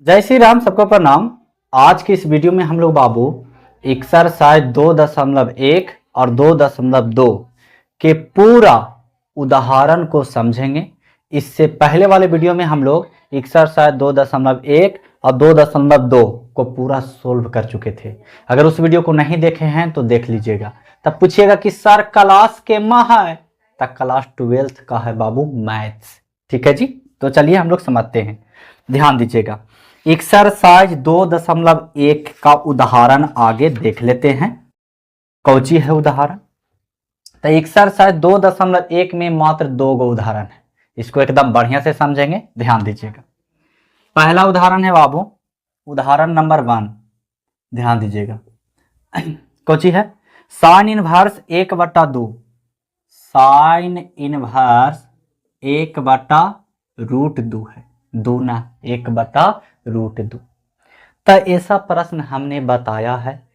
जय श्री राम, सबको प्रणाम। आज की इस वीडियो में हम लोग बाबू एक्सरसाइज 2.1 और 2.2 के पूरा उदाहरण को समझेंगे। इससे पहले वाले वीडियो में हम लोग एक्सरसाइज 2.1 और 2.2 को पूरा सोल्व कर चुके थे। अगर उस वीडियो को नहीं देखे हैं तो देख लीजिएगा। तब पूछिएगा कि सर क्लास के माँ है, तब क्लास 12th का है बाबू मैथ्स। ठीक है जी, तो चलिए हम लोग समझते हैं। ध्यान दीजिएगा, एक्सरसाइज 2.1 का उदाहरण आगे देख लेते हैं। कौची है उदाहरण? तो एक्सरसाइज 2.1 में मात्र 2 गो उदाहरण है। इसको एकदम बढ़िया से समझेंगे। ध्यान दीजिएगा, पहला उदाहरण है बाबू उदाहरण नंबर 1। ध्यान दीजिएगा, कौची है? साइन इनवर्स 1/2, साइन इनवर्स 1/√2 है। 2 ना 1/√2। तो ऐसा प्रश्न हमने बताया है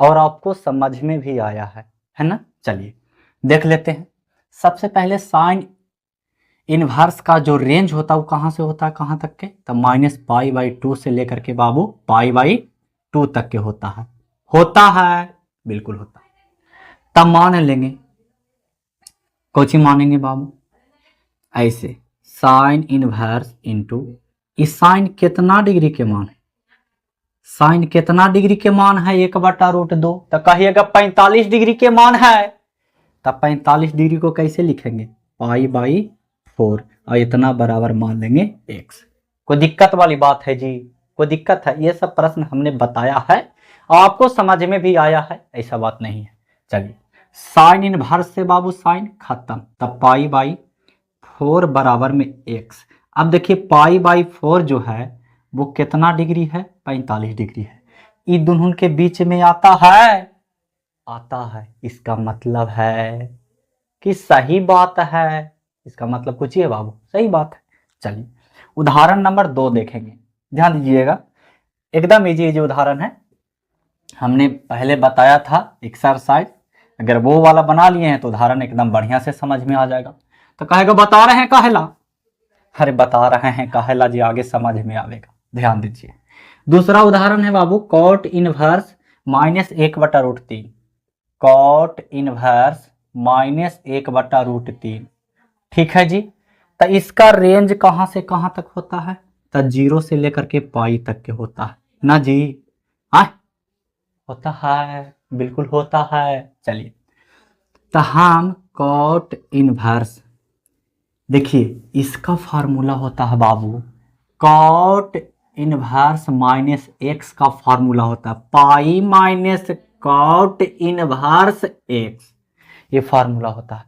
और आपको समझ में भी आया है ना। चलिए देख लेते हैं। सबसे पहले साइन इनवर्स का जो रेंज होता है वो कहाँ से होता है कहाँ तक के? तो -π/2 से लेकर के बाबू π/2 तक के होता है। बिल्कुल होता है। तब मान लेंगे, कौची मानेंगे बाबू? ऐसे साइन इनवर्स इंटू इस साइन कितना डिग्री के मान है? साइन कितना डिग्री के मान है? 1/√2। तो कहिएगा 45 डिग्री के मान है। तब 45 डिग्री को कैसे लिखेंगे? π/4 और इतना बराबर मान लेंगे x। कोई दिक्कत वाली बात है जी? कोई दिक्कत है? ये सब प्रश्न हमने बताया है, आपको समझ में भी आया है, ऐसा बात नहीं है। चलिए साइन इनवर्स से बाबू साइन खत्म, तब π/4 बराबर में x। अब देखिए π/4 जो है वो कितना डिग्री है? 45 डिग्री है। ये दोनों के बीच में आता है। इसका मतलब है कि सही बात है। इसका मतलब कुछ ही है बाबू, सही बात है। चलिए उदाहरण नंबर 2 देखेंगे। ध्यान दीजिएगा, एकदम इजी उदाहरण है। हमने पहले बताया था एक्सरसाइज, अगर वो वाला बना लिए हैं तो उदाहरण एकदम बढ़िया से समझ में आ जाएगा। तो कहेगा बता रहे हैं काहेला? अरे बता रहे हैं काहेला जी, आगे समझ में आएगा। ध्यान दीजिए, दूसरा उदाहरण है बाबू कॉट इनवर्स -1/√3। Cot inverse -1/√3। ठीक है जी। तो इसका रेंज कहाँ से कहाँ तक होता है? तो 0 से लेकर के पाई तक के होता है ना जी। होता है, बिल्कुल होता है। चलिए तो हम कॉट इनवर्स, देखिए इसका फार्मूला होता है बाबू, कॉट इनवर्स -x का फार्मूला होता है pi minus cot inverse x। ये फार्मूला होता है।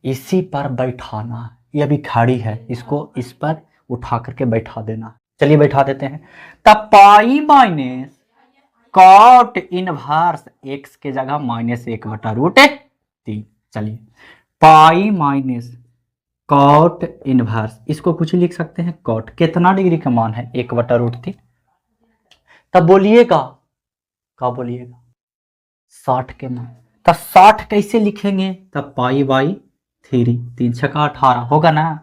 इसी पर बैठाना है। ये अभी खड़ी है, इसको इस पर उठा करके बैठा देना। चलिए बैठा देते हैं। तब pi minus cot inverse x के जगह -1/√3। चलिए पाई माइनस कॉट इनवर्स, इसको कुछ लिख सकते हैं कॉट कितना डिग्री का मान है? 1/√3। तब बोलिएगा, क्या बोलिएगा? 60 के मान। तब 60 कैसे लिखेंगे? तब π/3, 3 छका 18 होगा ना।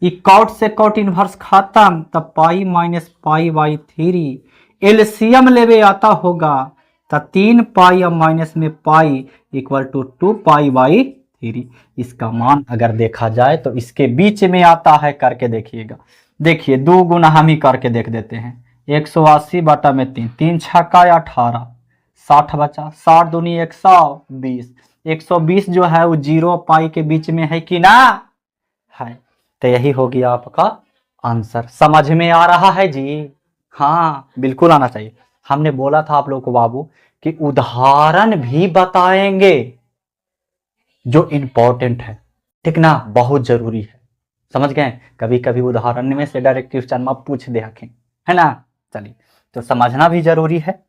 ये कॉट से कॉट इनवर्स खत्म, तब पाई माइनस π/3 एलसीएम लेवे आता होगा। तब 3 पाई और माइनस में पाई इक्वल टू 2 π/3। इसका मान अगर देखा जाए तो इसके बीच में आता है। करके देखिएगा, देखिए 2 गुना हम ही करके देख देते हैं। 180/3, 3 छक्का 18, 60 बचा, 60 दूनी 120। 120 जो है वो 0 पाई के बीच में है कि ना है। तो यही हो गया आपका आंसर। समझ में आ रहा है जी? हाँ बिल्कुल आना चाहिए। हमने बोला था आप लोगों को बाबू कि उदाहरण भी बताएंगे जो इंपॉर्टेंट है, ठीक ना, बहुत जरूरी है। समझ गए? कभी कभी उदाहरण में से डायरेक्ट क्वेश्चन में पूछ दे हकें, है ना। चलिए तो समझना भी जरूरी है।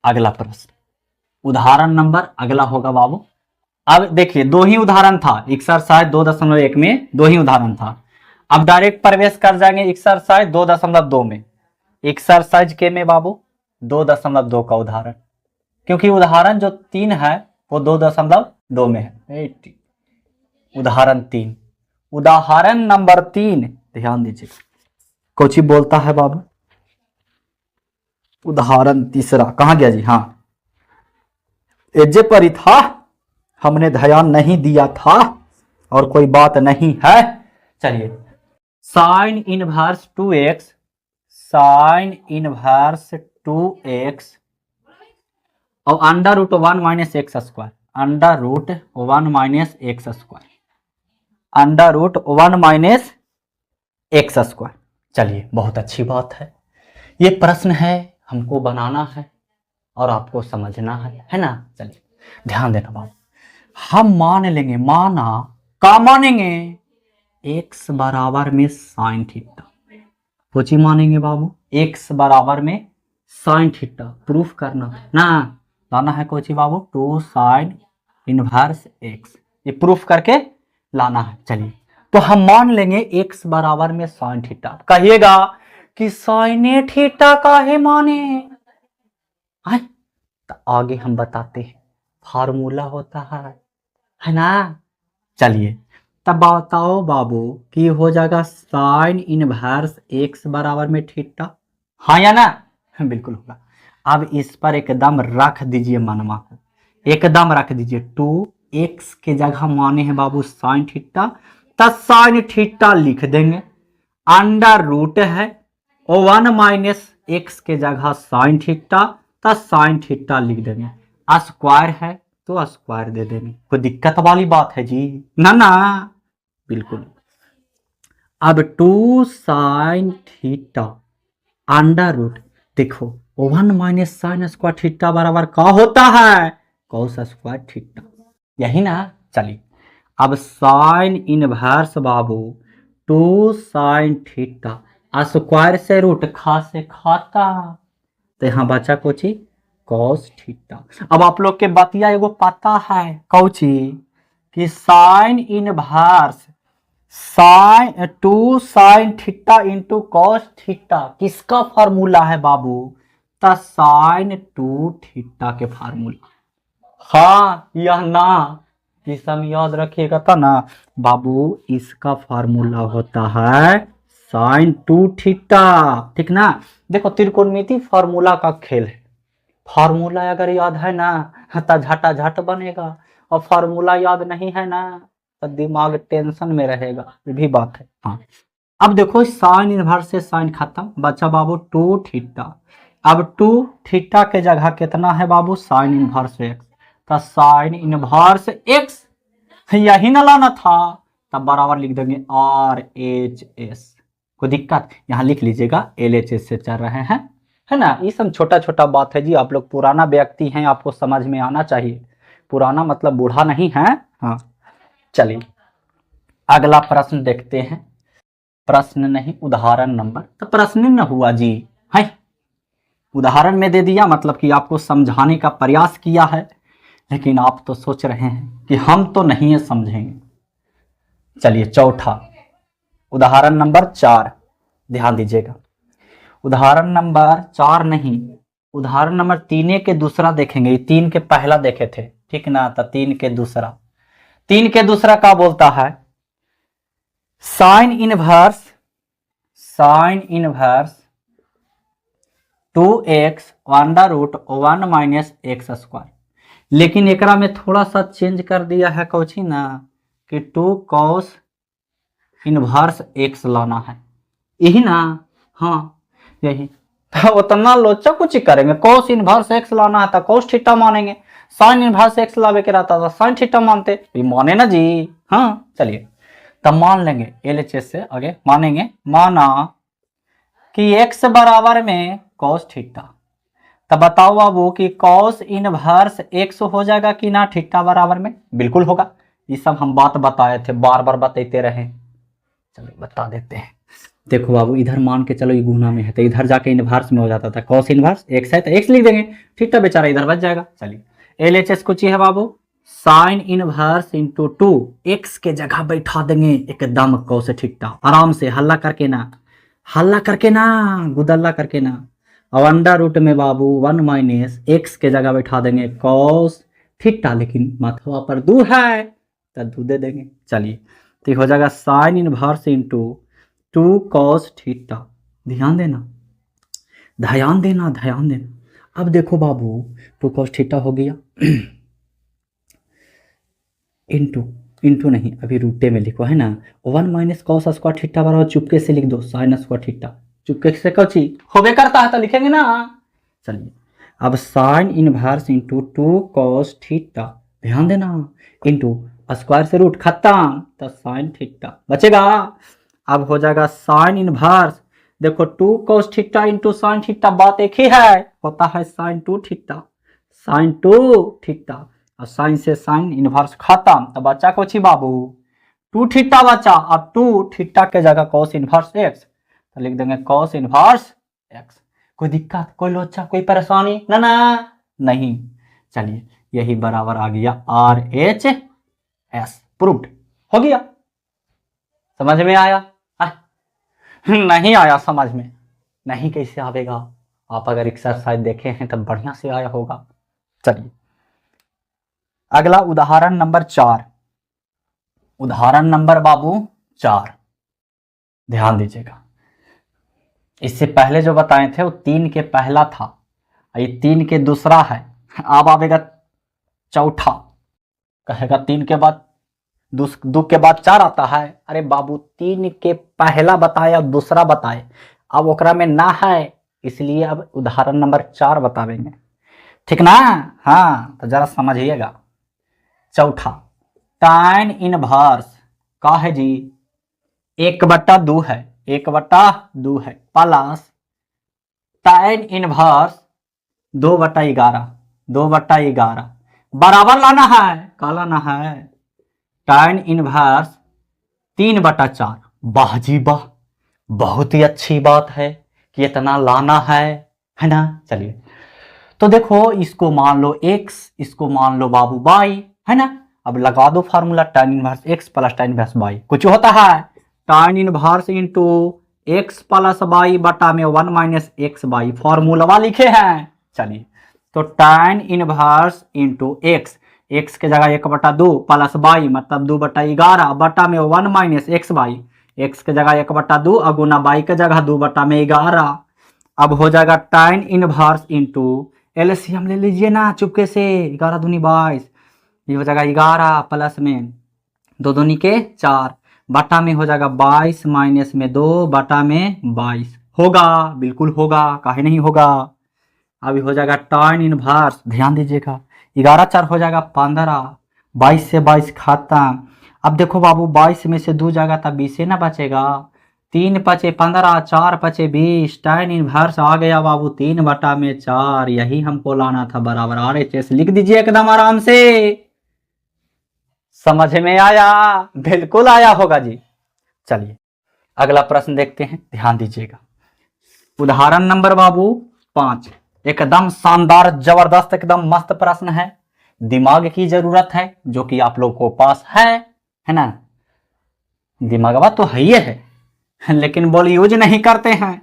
अगला प्रश्न, उदाहरण नंबर अगला होगा बाबू। अब देखिए 2 ही उदाहरण था एक्सरसाइज 2.1 में, 2 ही उदाहरण था। अब डायरेक्ट प्रवेश कर जाएंगे एक्सरसाइज 2.2 में। एक्सरसाइज के में बाबू 2.2 का उदाहरण, क्योंकि उदाहरण जो 3 है वो 2.2 में है। उदाहरण 3, उदाहरण नंबर 3 ध्यान दीजिए, कोची बोलता है बाबू, उदाहरण तीसरा कहाँ गया जी, हाँ एजे पर ही था, हमने ध्यान नहीं दिया था और कोई बात नहीं है। चलिए, sign inverse 2x, sign inverse 2x और under root 1 minus X square, under root 1 minus X square, under root 1 minus X square. चलिए, बहुत अच्छी बात है। ये प्रश्न है, हमको बनाना है और आपको समझना है ना। चलिए ध्यान देना बाबू, हम मान लेंगे, माना का मानेंगे, x बराबर में साइन थीटा, कुछ मानेंगे बाबू, x बराबर में साइन थीटा, प्रूफ करना ना, लाना है कोची बाबू, 2 साइन इनवर्स x, ये प्रूफ करके लाना है। चलिए, तो हम मान लेंगे x बराबर में साइन थीटा, कहिएगा कि साइन थीटा काहे माने है, तो आगे हम बताते हैं, फार्मूला होता है ना। चलिए, तब बताओ बाबू कि हो जाएगा साइन इनवर्स x बराबर में थीटा, हाँ या ना, बिल्कुल होगा। अब इस पर एकदम रख दीजिए मनवा को, एकदम रख दीजिए, 2x के जगह माने हैं बाबू साइन थीटा, तब साइन थीटा लिख देंगे, अंडर रूट है और 1 माइनस एक्स के जगह साइन थीटा, तब साइन थीटा लिख देंगे, स्क्वायर है तो स्क्वायर दे देंगे, कोई दिक्कत वाली बात है जी, ना ना, बिल्कुल। अब 2 साइन थीटा अंडर रूट, देखो 1 माइनस साइन स्क्वायर थीटा बराबर का होता है, कॉस स्क्वायर थीटा, यही ना। चलिए, अब साइन इनवर्स बाबू 2 साइन थीटा, स्क्वायर से रूट, खा से खाता, तो यहाँ बचा कोची कॉस थीटा। अब आप लोग के बतिया एगो पता है कौची, कि sine inverse sine 2 sine theta into cos theta किसका फार्मूला है बाबू, तो साइन 2 थीटा के फार्मूला, हाँ यह ना, ये सब याद रखिएगा था ना बाबू, इसका फार्मूला होता है साइन 2 थीटा, ठीक ना। देखो, त्रिकोणमिति फार्मूला का खेल है, फार्मूला अगर याद है ना तो झटा झट बनेगा, और फार्मूला याद नहीं है ना तो दिमाग टेंशन में रहेगा, ये भी बात है। हाँ, अब देखो साइन इनवर्स से साइन खत्म, बचा बाबू 2 थीटा, अब 2 थीटा के जगह कितना है बाबू, साइन इनवर्स एक्स, तो साइन इनवर्स एक्स, यही ना लाना था, तब बराबर लिख देंगे आर एच एस, कोई दिक्कत, यहाँ लिख लीजिएगा एल एच एस से चल रहे हैं, है ना। ये सब छोटा छोटा बात है जी, आप लोग पुराना व्यक्ति हैं, आपको समझ में आना चाहिए, पुराना मतलब बूढ़ा नहीं है। हाँ, चलिए अगला प्रश्न देखते हैं, प्रश्न नहीं उदाहरण नंबर, तो प्रश्न न हुआ जी, है उदाहरण में दे दिया, मतलब कि आपको समझाने का प्रयास किया है, लेकिन आप तो सोच रहे हैं कि हम तो नहीं समझेंगे। चलिए चौथा, उदाहरण नंबर 4, ध्यान दीजिएगा, उदाहरण नंबर 4 नहीं, उदाहरण नंबर 3 के दूसरा देखेंगे, 3 के पहला देखे थे, ठीक ना, तो 3 के दूसरा, 3 के दूसरा का बोलता है, sine inverse 2x under root 1 minus X square, लेकिन एकरा में थोड़ा सा चेंज कर दिया है कौची ना, कि 2 कॉस इनवर्स एक्स लाना है, यही ना, हाँ यही, तो उतना लोचा कुछ ही करेंगे, कॉस इनवर्स एक्स लाना है तो कॉस थीटा मानेंगे, साइन इनवर्स एक्स लावे के रहता था साइन थीटा मानते, ये माने ना जी। हाँ, चलिए तब मान लेंगे, एलएचएस से आगे मानेंगे, माना कि x बराबर में कॉस थीटा, तब बताओ बाबू कि कॉस इनवर्स x हो जाएगा कि ना थीटा बराबर में, बिल्कुल होगा, ये सब हम बात बताए थे, बार बार बताते रहे, चलो बता देते हैं। देखो बाबू, इधर मान के चलो ये गुना में है, तो इधर जाके इनवर्स में हो जाता था, कॉस इनवर्स x है तो x लिख देंगे, थीटा बेचारा इधर बच जाएगा। चलिए, एलएचएस कुछ ही है बाबू, साइन इनवर्स इंटू 2, एक्स के जगह बैठा देंगे एकदम कॉस थीटा, आराम से, हल्ला करके ना, हल्ला करके ना, गुदल्ला करके ना, और अंडर रूट में बाबू 1 माइनस एक्स के जगह बैठा देंगे कॉस थीटा, लेकिन माथवा पर 2 है तो 2 दे देंगे। चलिए, तो हो जाएगा sine inverse into 2 cos theta. ध्यान देना, ध्यान देना, ध्यान देना। अब देखो बाबू, 2 cos थीटा हो गया इंटू, इंटू नहीं, अभी रूटे में लिखो है ना, 1 माइनस कॉस स्क्वायर थीटा बराबर, चुपके से लिख दो साइन स्क्वायर थीटा। चुपके से कौची होबे करता है तो लिखेंगे ना। चलिए, अब sine inverse into 2 cos theta, ध्यान देना, इंटू स्क्वायर से रूट खत्म तो साइन थीटा बचेगा। अब हो जाएगा साइन इनवर्स, देखो 2 cos theta into sine theta, बात एक ही है, होता है साइन 2 थीटा, साइन 2 थीटा, और साइन से साइन इनवर्स खत्म तो बच्चा कुछ ही बाबू 2 थीटा बचा। अब 2 थीटा के जगह cos इनवर्स एक्स तो लिख देंगे cos इनवर्स एक्स। कोई दिक्कत, कोई लोचा, कोई परेशानी ना ना नहीं। चलिए, यही बराबर आ गया RHS, प्रूव्ड हो गया। समझ में आया? नहीं आया समझ में, नहीं कैसे आवेगा, आप अगर एक्सरसाइज देखे हैं तब बढ़िया से आया होगा। चलिए, अगला उदाहरण नंबर 4, उदाहरण नंबर बाबू 4, ध्यान दीजिएगा। इससे पहले जो बताए थे वो 3 के पहला था, ये 3 के दूसरा है। अब आवेगा चौथा, कहेगा 3 के बाद 2 के बाद 4 आता है। अरे बाबू, 3 के पहला बताया दूसरा बताए, अब ओकरा में ना है, इसलिए अब उदाहरण नंबर 4 बतावेंगे, ठीक ना। हाँ, तो जरा समझिएगा। चौथा, tan इनवर्स का है जी 1/2 है, 1/2 है, प्लस tan इनवर्स 2/11, 2/11 बराबर लाना है, का लाना है tan इनवर्स 3/4। वाह जी वाह, बहुत ही अच्छी बात है कि इतना लाना है ना। चलिए, तो देखो, इसको मान लो x, इसको मान लो बाबू y, है ना। अब लगा दो formula tan inverse x plus tan inverse y, कुछ होता है tan inverse into x plus y बटा में 1 माइनस एक्स बाई, फॉर्मूला लिखे हैं। चलिए, तो tan inverse into x, x के जगह 1/2 प्लस y मतलब 2/11 बटा में 1 माइनस एक्स बाई, x के जगह 1/2 और गुना y के जगह 2/11। अब हो जाएगा tan इनवर्स इंटू, एलसीएम ले लीजिए ना चुपके से, 11 दूनी 22, ये हो जाएगा 11 प्लस में 2 दूनी के 4 बटा में हो जाएगा 22 माइनस में 2 बटा में 22, होगा, बिल्कुल होगा, काहे नहीं होगा। अभी हो जाएगा tan इनवर्स, ध्यान दीजिएगा, 11 4 हो जाएगा 15, 22 से 22 खत्म। अब देखो बाबू, 22 में से 2 जाएगा तब 20 ना बचेगा, 3 पचे 15, 4 पचे 20, tan इनवर्स आ गया बाबू 3/4, यही हमको लाना था, बराबर RHS लिख दीजिए एकदम आराम से। समझ में आया? बिल्कुल आया होगा जी। चलिए, अगला प्रश्न देखते हैं, ध्यान दीजिएगा। उदाहरण नंबर बाबू 5, एकदम शानदार, जबरदस्त, एकदम मस्त प्रश्न है, दिमाग की जरूरत है, जो कि आप लोग को पास है ना। दिमागवा तो है ही है, लेकिन बोल यूज नहीं करते हैं,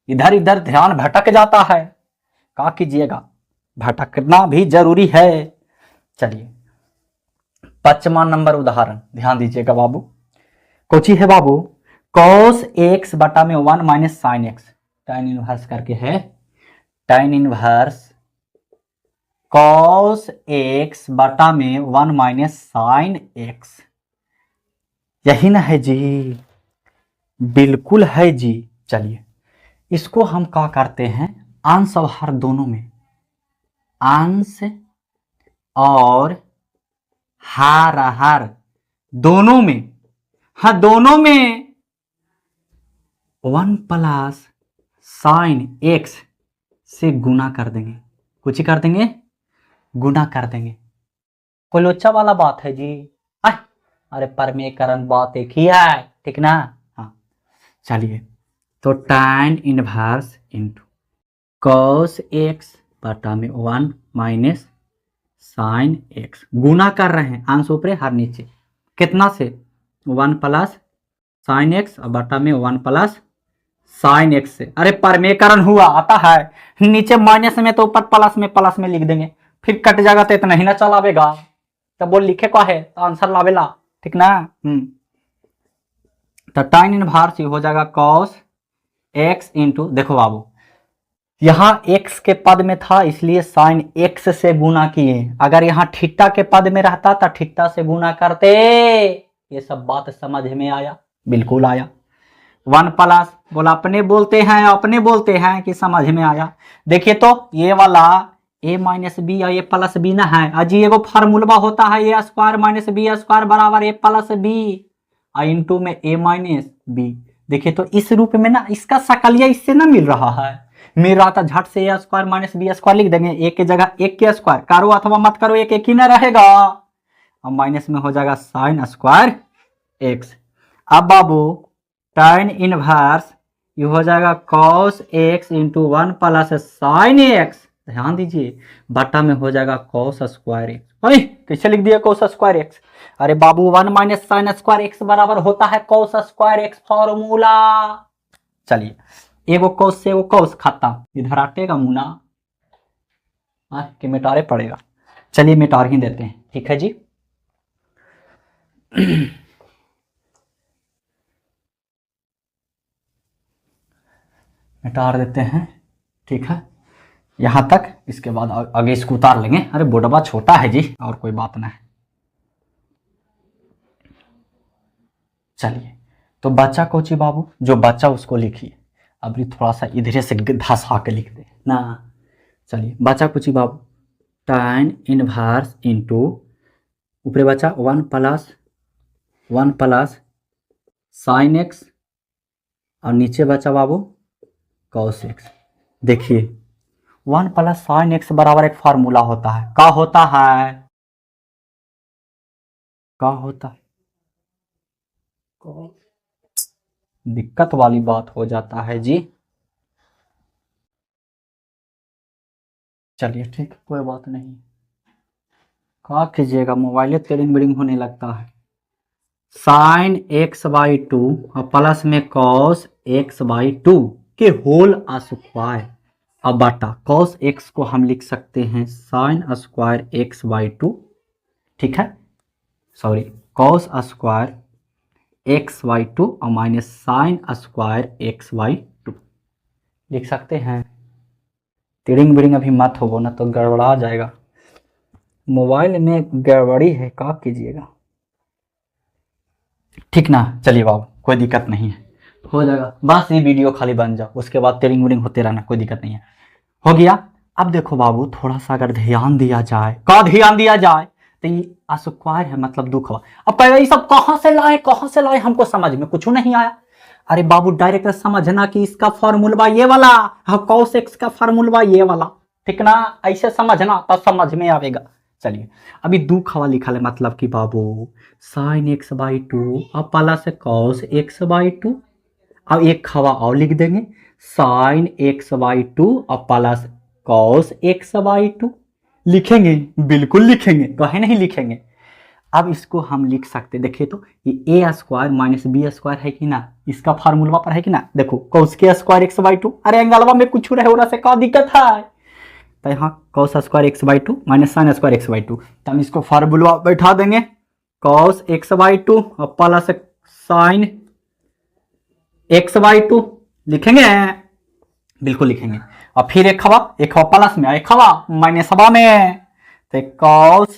इधर इधर ध्यान भटक जाता है, क्या कीजिएगा, भटकना भी जरूरी है। चलिए, 5वां नंबर उदाहरण, ध्यान दीजिएगा बाबू, कोची है बाबू, cos x बटा में 1 minus sine x, tan inverse करके है, tan इनवर्स cos x बटा में 1 माइनस साइन एक्स, यही ना है जी, बिल्कुल है जी। चलिए, इसको हम क्या करते हैं, अंश और हर दोनों में, अंश और हर दोनों में, हाँ दोनों में 1 प्लस साइन एक्स से गुना कर देंगे, कुछ ही कर देंगे, गुना कर देंगे, कोई लोचा वाला बात है जी। अरे परमेकरण बात एक ही है, ठीक ना। हाँ, चलिए, तो tan inverse into cos x बटा में 1 माइनस साइन एक्स, गुना कर रहे हैं, अंश ऊपरे हर नीचे, कितना से 1 प्लस साइन एक्स और बटा में 1 प्लस साइन एक्स से। अरे परमेकरण हुआ, आता है, नीचे माइनस में तो ऊपर प्लस में लिख देंगे, फिर कट जाएगा तो इतना ही ना चलावेगा, तब वो लिखे का है तो आंसर लावेला, ठीक ना। तो tan इनवर्स ये हो जाएगा cos x इंटू, देखो बाबू यहाँ x के पद में था इसलिए sin x से गुना किए, अगर यहाँ थीटा के पद में रहता तो थीटा से गुना करते। ये सब बात समझ में आया? बिल्कुल आया। 1 प्लस, बोला अपने बोलते हैं कि समझ में आया। देखिए तो ये वाला a माइनस बी और a प्लस बी ना है अजी, एगो फार्मूला होता है a square minus B square बराबर a प्लस बी और इंटू में a माइनस बी। देखिए तो इस रूप में ना इसका शकलिया इससे ना मिल रहा है, मिल रहा था झट से a square minus B square लिख देंगे, एक की जगह एक के स्क्वायर करो अथवा मत करो एक ही ना रहेगा और माइनस में हो जाएगा साइन स्क्वायर एक्स। अब बाबू tan इनवर्स ये हो जाएगा cos x into 1 plus sine x, ध्यान दीजिए बटा में हो जाएगा cos स्क्वायर एक्स। अरे कैसे लिख दिया cos स्क्वायर एक्स? अरे बाबू 1 माइनस साइन स्क्वायर एक्स बराबर होता है cos स्क्वायर एक्स फॉर्मूला। चलिए एगो cos से वो cos खत्म, इधर हटेगा मुना कि मिटारे पड़ेगा। चलिए मिटार ही देते हैं, ठीक है जी। मिटार देते हैं, ठीक है यहां तक, इसके बाद आगे इसको उतार लेंगे। अरे बोर्डबा छोटा है जी, और कोई बात ना है। चलिए तो बच्चा कोची बाबू, जो बच्चा उसको लिखिए, अभी थोड़ा सा इधर से धसा के लिख दे ना। चलिए बच्चा कोची बाबू, tan इनवर्स इंटू ऊपरे बच्चा 1 प्लस साइन एक्स और नीचे बच्चा बाबू cos x। देखिए 1 प्लस साइन एक्स बराबर एक फार्मूला होता है, क्या होता है? क्या होता है? दिक्कत वाली बात हो जाता है जी। चलिए ठीक कोई बात नहीं, क्या कीजिएगा मोबाइल तेरिंग बिरिंग होने लगता है। साइन एक्स बाई 2 और प्लस में cos x बाई 2 के होल स्क्वायर, अब बटा cos x को हम लिख सकते हैं साइन स्क्वायर x बाई 2, ठीक है sorry cos square x by 2 और minus sine square x by 2 लिख सकते हैं। तिरिंग बिरिंग अभी मत हो ना तो गड़बड़ा जाएगा, मोबाइल में गड़बड़ी है, क्या कीजिएगा, ठीक ना। चलिए बाबू कोई दिक्कत नहीं है, हो जाएगा, बस ये वीडियो खाली बन जाओ, उसके बाद टेरिंग वेरिंग होते रहना, कोई दिक्कत नहीं है, हो गया। अब देखो बाबू थोड़ा सा अगर ध्यान दिया जाए, का ध्यान दिया जाए, तो ये स्क्वायर है मतलब दुख हुआ। अब कहेगा ये सब कहां से लाए, हमको समझ में कुछ नहीं आया। अरे बाबू डायरेक्ट समझना कि इसका फॉर्मूला ये वाला, cos x का फॉर्मूला ये वाला, ठीक ना, ऐसे समझना तब समझ में आएगा। चलिए अभी दो खवा लिखा है, मतलब कि बाबू साइन एक्स बाई 2 अब प्लस cos x बाई 2, अब एक खवा और लिख देंगे साइन एक्स बाई 2 और प्लस cos x बाई 2, लिखेंगे बिल्कुल लिखेंगे, कहे नहीं लिखेंगे। अब इसको हम लिख सकते, देखिए तो ये a square minus B square है कि ना, इसका फार्मूला पर है कि ना, देखो cos के स्क्वायर एक्स बाई 2, अरे एंगलवा में कुछ रहे होना से क्या दिक्कत है, तो यहाँ cos square x by 2 minus sine square x by 2, तो हम इसको फार्मूला बैठा देंगे cos एक्स बाई 2 और प्लस साइन एक्स बाई 2, लिखेंगे बिल्कुल लिखेंगे। और फिर एक खवा प्लस में, एक खवा माइनस हवा में, तो cos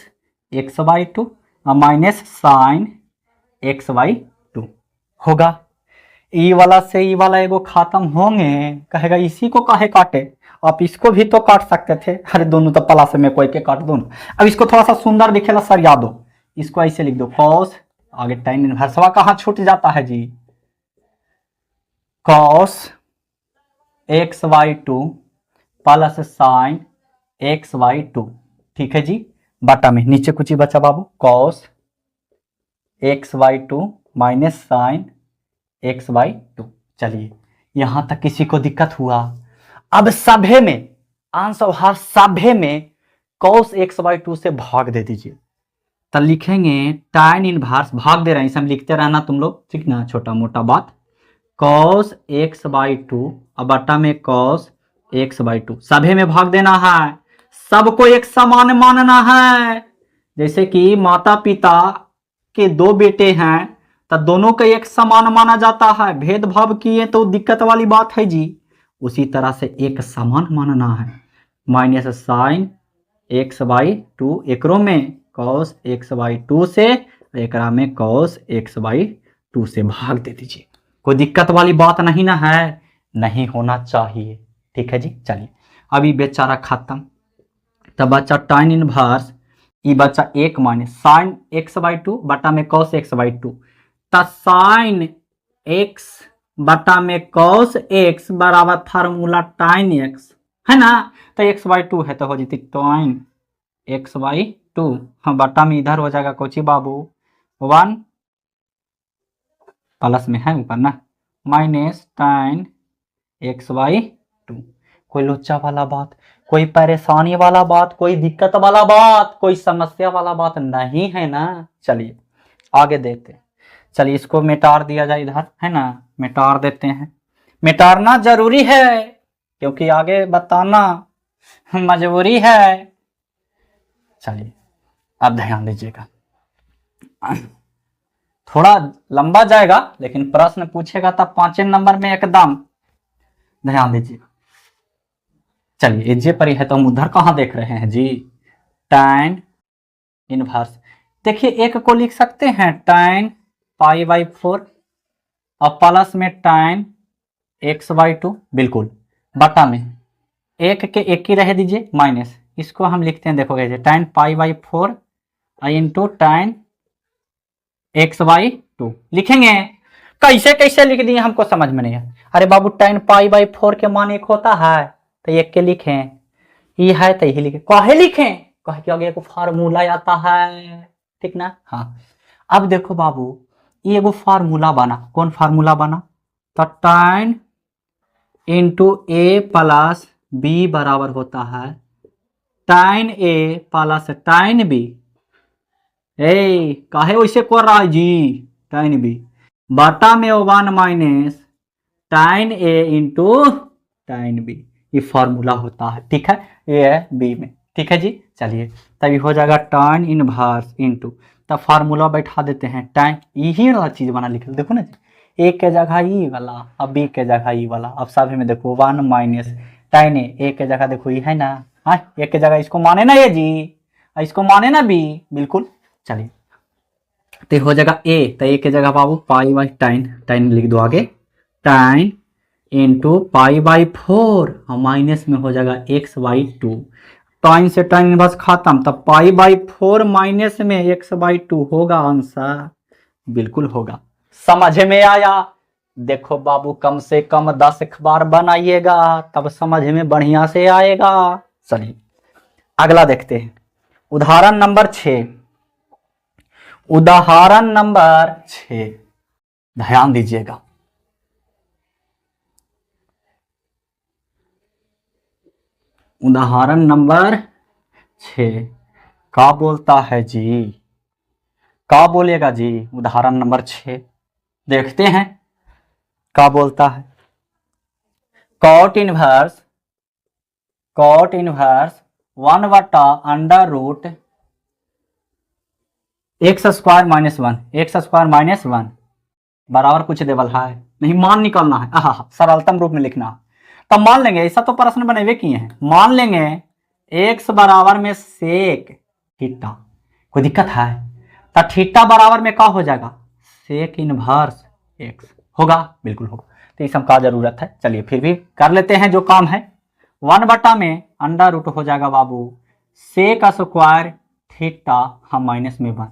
एक्स बाई 2 और माइनस साइन एक्स बाई 2 होगा। ई वाला से ई वाला एगो खत्म होंगे, कहेगा इसी को काहे काटे, आप इसको भी तो काट सकते थे, अरे दोनों तो प्लस में कोई के काट दो। अब इसको थोड़ा सा सुंदर दिखेला सर याद दो, इसको ऐसे लिख दो cos, आगे tan इनवर्सवा कहाँ छूट जाता है जी, cos x by 2 plus sine x by 2, ठीक है जी, बटा में नीचे कुछ ही बचा बाबू cos x by 2 minus sine x by 2। चलिए यहां तक किसी को दिक्कत हुआ? अब सभे में आंसर हर सभे में cos एक्स बाई 2 से भाग दे दीजिए, तो लिखेंगे tan इनवर्स, भाग दे रहे हैं इसे हम लिखते रहना तुम लोग, ठीक ना, छोटा मोटा बात, cos एक्स बाई 2 अब बटा में cos एक्स बाई 2, सभे में भाग देना है, सबको एक समान मानना है। जैसे कि माता पिता के दो बेटे हैं तो दोनों का एक समान माना जाता है, भेदभाव किए तो दिक्कत वाली बात है जी। उसी तरह से एक समान मानना है, minus sine x by two, एकरो में कॉस एक्स बाई टू से, एकरा में कॉस एक्स बाई टू से भाग दे दीजिए। कोई दिक्कत वाली बात नहीं ना है, नहीं होना चाहिए। ठीक है जी। चलिए अभी बेचारा खत्म। तब बच्चा टाइन इनवर्स, ये बच्चा एक minus sine x by two बटा में कॉस एक्स बाई टू, तो साइन एक्स बटा में कॉस एक्स बराबर फार्मूला टाइन एक्स है ना, तो एक्स बाई टू है तो हो जाती टाइन एक्स बाई टू, हाँ बटा में इधर हो जाएगा कोची बाबू वन, प्लस में है ऊपर ना, माइनस टाइन एक्स बाई टू। कोई लोचा वाला बात, कोई परेशानी वाला बात, कोई दिक्कत वाला बात, कोई समस्या वाला बात नहीं है ना। चलिए आगे देते, चलिए इसको मिटार दिया जाए इधर है ना, मिटार देते हैं। मिटारना जरूरी है क्योंकि आगे बताना मजबूरी है। चलिए अब ध्यान दीजिएगा, थोड़ा लंबा जाएगा लेकिन प्रश्न पूछेगा तब 5 नंबर में एकदम ध्यान दीजिए। चलिए एजे पर ही है तो हम उधर कहाँ देख रहे हैं जी, tan इनवर्स। देखिए एक को लिख सकते हैं tan पाई बाई 4 और प्लस में tan x बाई 2, बिल्कुल बटा में एक के एक ही रह दीजिए माइनस, इसको हम लिखते हैं देखो कैसे, tan pi by 4 into tan x by 2 लिखेंगे। कैसे कैसे लिख दिए हमको समझ में नहीं है। अरे बाबू tan पाई बाई 4 के मान एक होता है तो एक के लिखें, ये है तो यही लिखे, कहे लिखें कहे कि आगे एक फार्मूला आता है, ठीक ना। हाँ अब देखो बाबू ये एगो फार्मूला बना, कौन फार्मूला बना, तो tan इंटू ए प्लस बी बराबर होता है tan ए प्लस tan बी। ए काहे वैसे कर रहा है जी, tan बी बटा में 1 माइनस tan ए इंटू tan बी, ये फार्मूला होता है। ठीक है, ये है बी में। ठीक है जी। चलिए तभी हो जाएगा tan इनवर्स इंटू, तब फार्मूला बैठा देते हैं tan, यही वाला चीज बना लिखल देखो ना, ए के जगह ई वाला अब बी के जगह ई वाला, अब सभी में देखो 1 माइनस tan ए के जगह देखो ये है ना, हाँ ए के जगह इसको माने ना ये जी, इसको माने ना बी, बिल्कुल। चलिए तो हो जाएगा ए, तो ए के जगह बाबू पाई बाई टाइन लिख दो आगे, टाइन इंटू पाई बाई 4 और माइनस में हो जाएगा एक्स बाई 2, टाइन से टाइन बस खत्म, तब पाई बाई 4 माइनस में एक्स बाई 2 होगा आंसर, बिल्कुल होगा। समझ में आया। देखो बाबू कम से कम 10 बार बनाइएगा तब समझ में बढ़िया से आएगा। चलिए अगला देखते हैं, उदाहरण नंबर 6। उदाहरण नंबर 6 ध्यान दीजिएगा, उदाहरण नंबर 6 का बोलता है जी, का बोलेगा जी उदाहरण नंबर 6, देखते हैं का बोलता है। कॉट इनवर्स 1 बटा under root X square minus 1, X square minus 1 बराबर कुछ देवल है नहीं, मान निकालना है, सरलतम रूप में लिखना। तब मान लेंगे, ऐसा तो प्रश्न बने किए हैं, मान लेंगे एक्स बराबर में सेक थीटा, कोई दिक्कत है, तो थीटा बराबर में क्या हो जाएगा, सेक इनवर्स एक्स होगा, बिल्कुल होगा। तो इस का जरूरत है, चलिए फिर भी कर लेते हैं जो काम है। 1 बटा में अंडर रूट हो जाएगा बाबू सेक स्क्वायर थीटा, हम माइनस में 1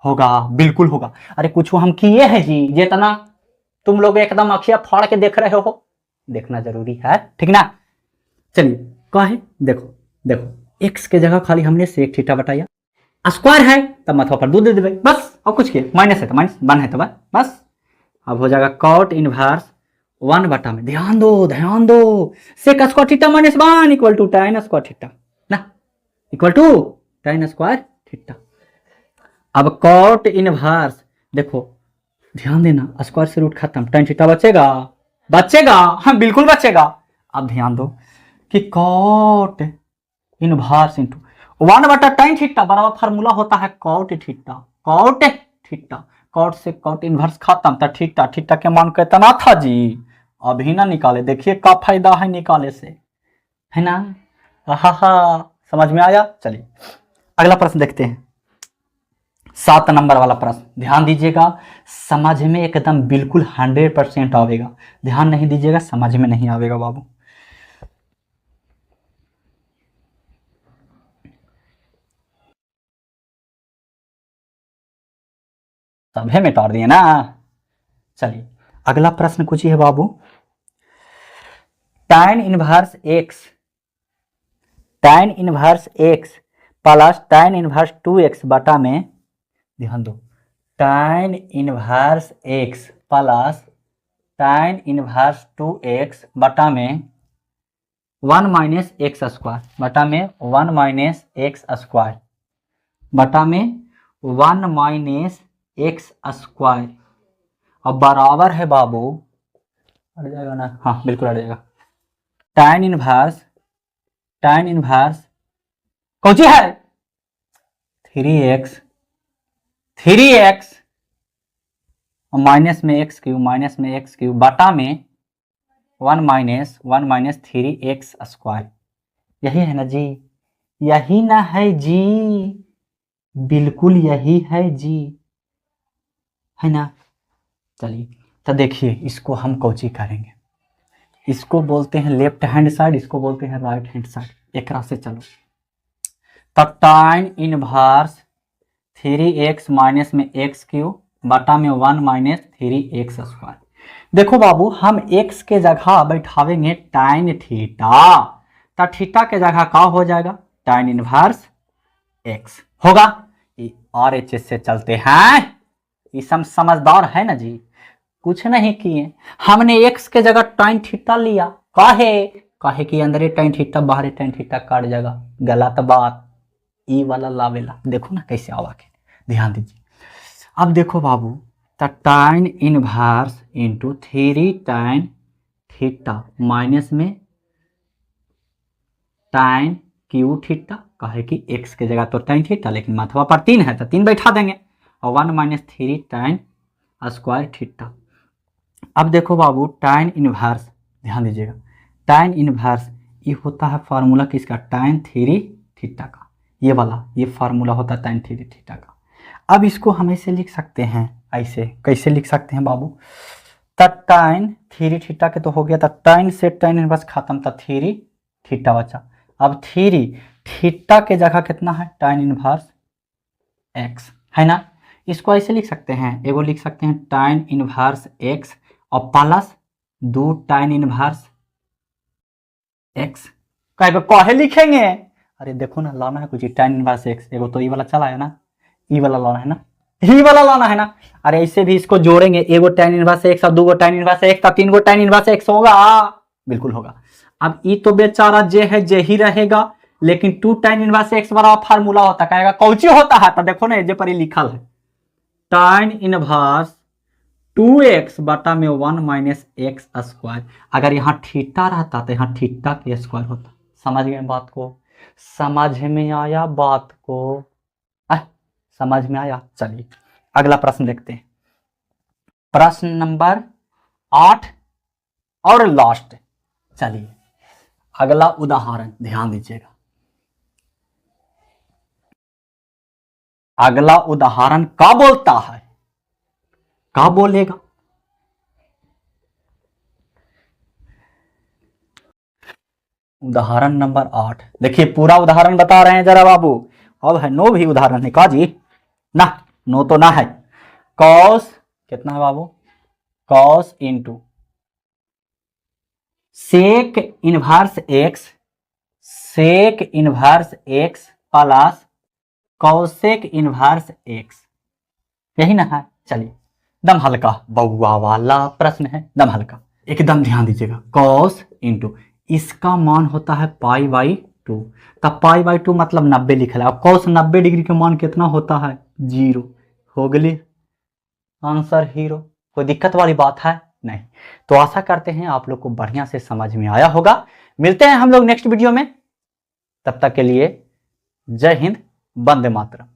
होगा, बिल्कुल होगा। अरे कुछ हम किए हैं जी, जितना तुम लोग एकदम अखिया फाड़ के देख रहे हो, देखना जरूरी है, ठीक ना। चलिए क्या है, देखो देखो एक्स के जगह खाली हमने सेक थीटा बताया, स्क्वायर है तब माथा पर 2 दे देवे बस, और कुछ के माइनस है तो माइनस, 1 है तो बस। अब हो जाएगा कॉट इनवर्स 1 बटा में, ध्यान दो sec square theta minus 1 equal to tan square theta ना, equal to tan square theta. अब कॉट इनवर्स देखो ध्यान देना, स्क्वायर से रूट खत्म, tan थीटा बचेगा, हाँ बिल्कुल बचेगा। अब ध्यान दो कि कॉट इनवर्स इंटू 1 बटा tan थीटा बराबर फार्मूला होता है कॉट थीटा, कॉट से कॉट इनवर्स खत्म। तो थीटा, थीटा के मान कितना था जी, अभी ना निकाले, देखिए का फायदा है निकाले से, है ना। हा, समझ में आया। चलिए अगला प्रश्न देखते हैं, 7 नंबर वाला प्रश्न, ध्यान दीजिएगा, समझ में एकदम बिल्कुल 100% आवेगा, ध्यान नहीं दीजिएगा समझ में नहीं आवेगा बाबू। सभी मिटा दिए ना। चलिए अगला प्रश्न कुछ ही है बाबू, tan inverse x, tan inverse x plus tan inverse 2x बटा में, ध्यान दो, tan inverse x plus tan inverse 2x बटा में 1 माइनस एक्स स्क्वायर बटा में 1 माइनस एक्स स्क्वायर बटा में 1 माइनस एक्स स्क्वायर, अब बराबर है बाबू, हट जाएगा ना, हाँ बिल्कुल हट जाएगा, tan इनवर्स कौन सी है 3x माइनस में एक्स क्यूब बटा में 1 माइनस 3x स्क्वायर, यही है ना जी, यही ना है जी, बिल्कुल यही है जी, है ना। चलिए तो देखिए इसको हम कौची करेंगे, इसको बोलते हैं लेफ्ट हैंड साइड, इसको बोलते हैं राइट हैंड साइड, एक से चलो, तो tan इनवर्स 3x माइनस में एक्स क्यूब बटा में 1 माइनस 3x स्क्वायर। देखो बाबू हम x के जगह बैठावेंगे tan थीटा, तो थीटा के जगह का हो जाएगा tan इनवर्स x होगा, और एच से चलते हैं, ये सब समझदार है ना जी, कुछ नहीं किए, हमने x के जगह tan थीटा लिया, काहे कि अंदर tan थीटा बाहर tan थीटा काट जाएगा, गलत बात, ई वाला लावेला, देखो ना कैसे आवा के, ध्यान दीजिए। अब देखो बाबू, तो tan inverse into 3 tan theta minus में tan क्यू थीटा, कहे कि x के जगह तो tan थीटा, लेकिन माथवा पर 3 है तो 3 बैठा देंगे, और 1 माइनस 3 tan स्क्वायर थीटा। अब देखो बाबू tan इनवर्स, ध्यान दीजिएगा, tan इनवर्स ये होता है फार्मूला किसका, tan 3 थीटा का, ये वाला ये फार्मूला होता है tan 3 थीटा का। अब इसको हम ऐसे लिख सकते हैं, ऐसे कैसे लिख सकते हैं बाबू, तो tan 3 थीटा के तो हो गया, तो tan से tan इनवर्स खत्म, तो 3 थीटा बचा, अब 3 थीटा के जगह कितना है tan इनवर्स x, है ना। इसको ऐसे लिख सकते हैं, एगो लिख सकते हैं tan इनवर्स x और प्लस 2 tan इनवर्स x, कहे लिखेंगे, अरे देखो ना लाना है कुछ tan इनवर्स x, एगो तो ये वाला चला है ना, ई वाला लाना है ना, ई वाला लाना है ना, अरे ऐसे भी इसको जोड़ेंगे, एगो tan इनवर्स x और 2 tan इनवर्स x का 3 tan इनवर्स x होगा, बिल्कुल होगा। अब ई तो बेचारा जे है जे ही रहेगा, लेकिन 2 tan इनवर्स x बराबर फार्मूला होता, कहेगा कौची होता है, तो देखो ना जे पर लिखल है tan इनवर्स 2x बटा में 1 माइनस एक्स स्क्वायर, अगर यहाँ थीटा रहता तो यहाँ थीटा के स्क्वायर होता, समझ गए बात को, समझ में आया बात को, समझ में आया। चलिए अगला प्रश्न देखते हैं, प्रश्न नंबर 8 और लास्ट। चलिए अगला उदाहरण ध्यान दीजिएगा, अगला उदाहरण क्या बोलता है, क्या बोलेगा, उदाहरण नंबर 8, देखिए पूरा उदाहरण बता रहे हैं जरा बाबू, अब है नो भी उदाहरण है का जी, ना नो तो ना है, कॉस कितना है बाबू, cos into sec inverse x plus cosec inverse x, यही ना है। चलिए दम हल्का बउआ वाला प्रश्न है, दम हल्का, एकदम ध्यान दीजिएगा, कॉस इंटू इसका मान होता है π/2, तब π/2 मतलब 90 लिखा है, कॉस 90 डिग्री का मान कितना होता है 0, हो गई आंसर हीरो, कोई दिक्कत वाली बात है नहीं। तो आशा करते हैं आप लोग को बढ़िया से समझ में आया होगा, मिलते हैं हम लोग नेक्स्ट वीडियो में, तब तक के लिए जय हिंद, वंदे मातरम।